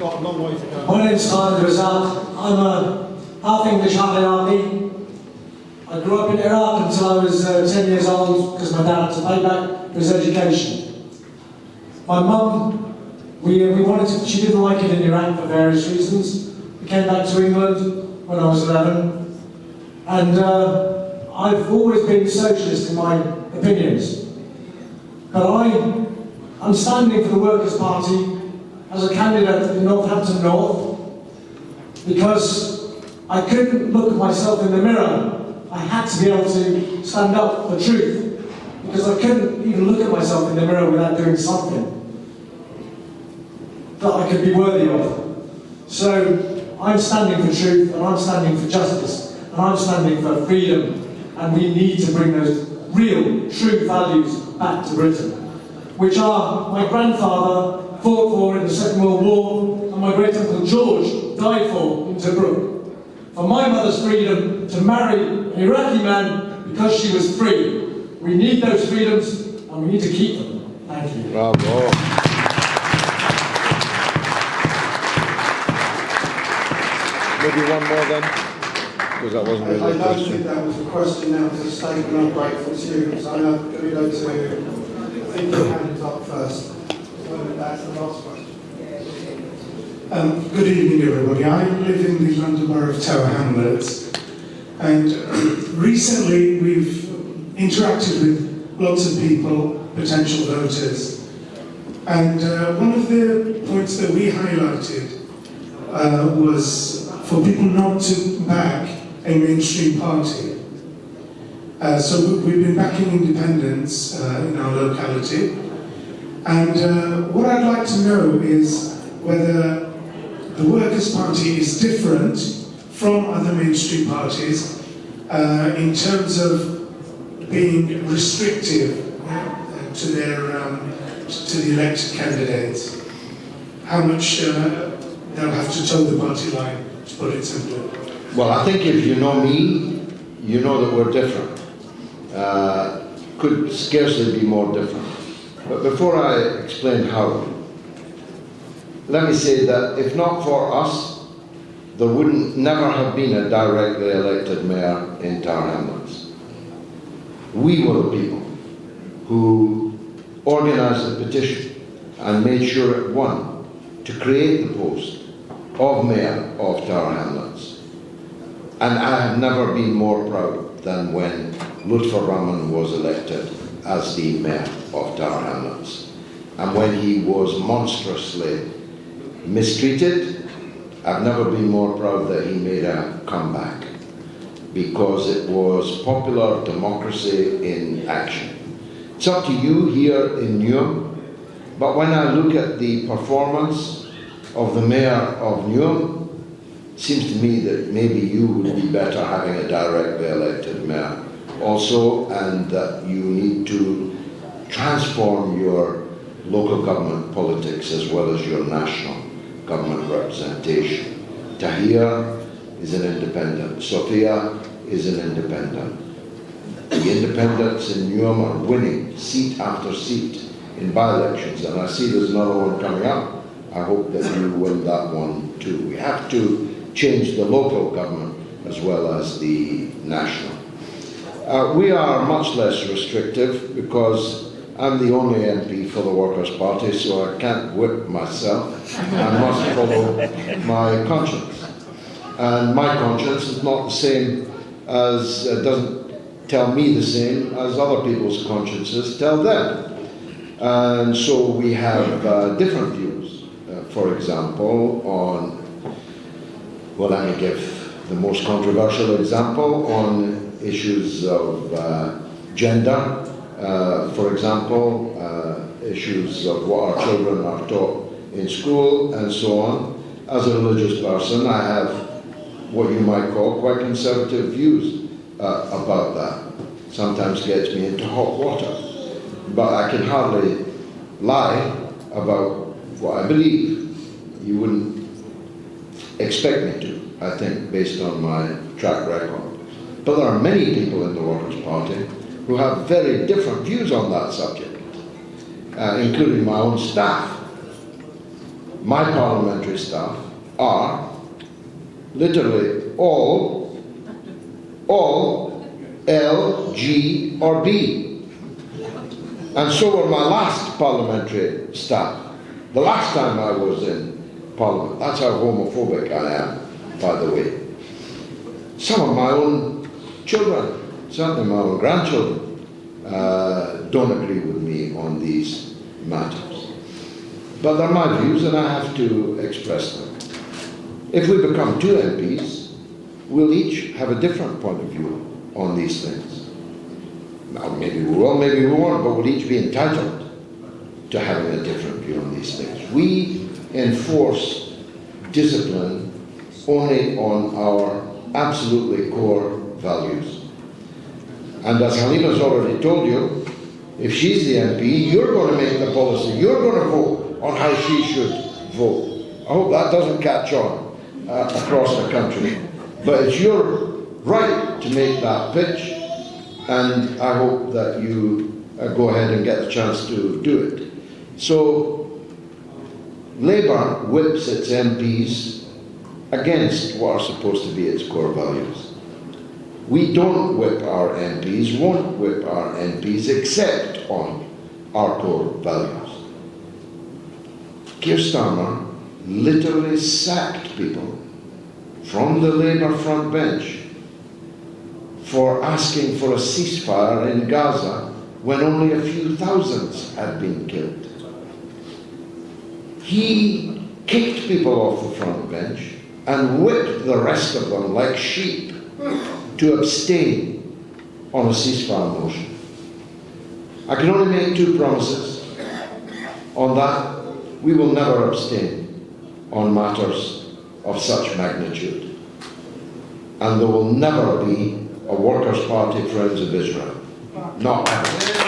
got a long way to go. My name's Simon Razak. I'm a half English, half Iraqi. I grew up in Iraq until I was 10 years old because my dad had to pay back for his education. My mum, she didn't like it in Iraq for various reasons. We came back to England when I was 11. And I've always been socialist in my opinions. But I'm standing for the Workers' Party as a candidate in Northampton North because I couldn't look at myself in the mirror. I had to be able to stand up for truth because I couldn't even look at myself in the mirror without doing something that I could be worthy of. So I'm standing for truth, and I'm standing for justice, and I'm standing for freedom, and we need to bring those real, true values back to Britain, which are my grandfather fought for in the Second World War, and my great-uncle George died for in Tobruk. For my mother's freedom to marry an Iraqi man because she was free. We need those freedoms, and we need to keep them. Thank you. Bravo. Maybe one more then, because that wasn't really a I don't question. think that was a question, that was a statement. I'm grateful to you. So I'm going to go to, I think your hand is up first. So that's the last question. Good evening, everybody. I live in the London Borough of Tower Hamlets, and recently we've interacted with lots of people, potential voters, and one of the points that we highlighted was for people not to back a mainstream party. So we've been backing independents in our locality, and what I'd like to know is whether the Workers' Party is different from other mainstream parties in terms of being restrictive to the elected candidates. How much they'll have to toe the party line, to put it simply. Well, I think if you know me, you know that we're different. Could scarcely be more different. But before I explain how, let me say that if not for us, there wouldn't never have been a directly elected mayor in Tower Hamlets. We were the people who organised the petition and made sure it won to create the post of mayor of Tower Hamlets. And I have never been more proud than when Lutfer Rahman was elected as the mayor of Tower Hamlets. And when he was monstrously mistreated, I've never been more proud that he made a comeback, because it was popular democracy in action. It's up to you here in Newham, but when I look at the performance of the mayor of Newham, it seems to me that maybe you would be better having a directly elected mayor also, and that you need to transform your local government politics as well as your national government representation. Tahir is an independent. Sophia is an independent. The independents in Newham are winning seat after seat in by-elections, and I see there's another one coming up. I hope that you win that one too. We have to change the local government as well as the national. We are much less restrictive because I'm the only MP for the Workers' Party, so I can't whip myself. I must follow my conscience. And my conscience is not the same as, doesn't tell me the same as other people's consciences tell them. And so we have different views. For example, on, well, let me give the most controversial example on issues of gender. For example, issues of what our children are taught in school and so on. As a religious person, I have what you might call quite conservative views about that. Sometimes gets me into hot water. But I can hardly lie about what I believe. You wouldn't expect me to, I think, based on my track record. But there are many people in the Workers' Party who have very different views on that subject, including my own staff. my parliamentary staff are literally all L, G or B. And so were my last parliamentary staff. The last time I was in Parliament. That's how homophobic I am, by the way. Some of my own children, certainly my own grandchildren, don't agree with me on these matters. But they're my views and I have to express them. If we become two MPs, we'll each have a different point of view on these things. Now, maybe we will, maybe we won't, but we'll each be entitled to having a different view on these things. We enforce discipline only on our absolutely core values. And as Halima's already told you, if she's the MP, you're going to make the policy, you're going to vote on how she should vote. I hope that doesn't catch on across the country. But it's your right to make that pitch, and I hope that you go ahead and get the chance to do it. So, Labour whips its MPs against what are supposed to be its core values. We don't whip our MPs, won't whip our MPs, except on our core values. Keir Starmer literally sacked people from the Labour front bench for asking for a ceasefire in Gaza when only a few thousands had been killed. He kicked people off the front bench and whipped the rest of them like sheep to abstain on a ceasefire motion. I can only make two promises on that. We will never abstain on matters of such magnitude. And there will never be a Workers' Party Friends of Israel. Not ever.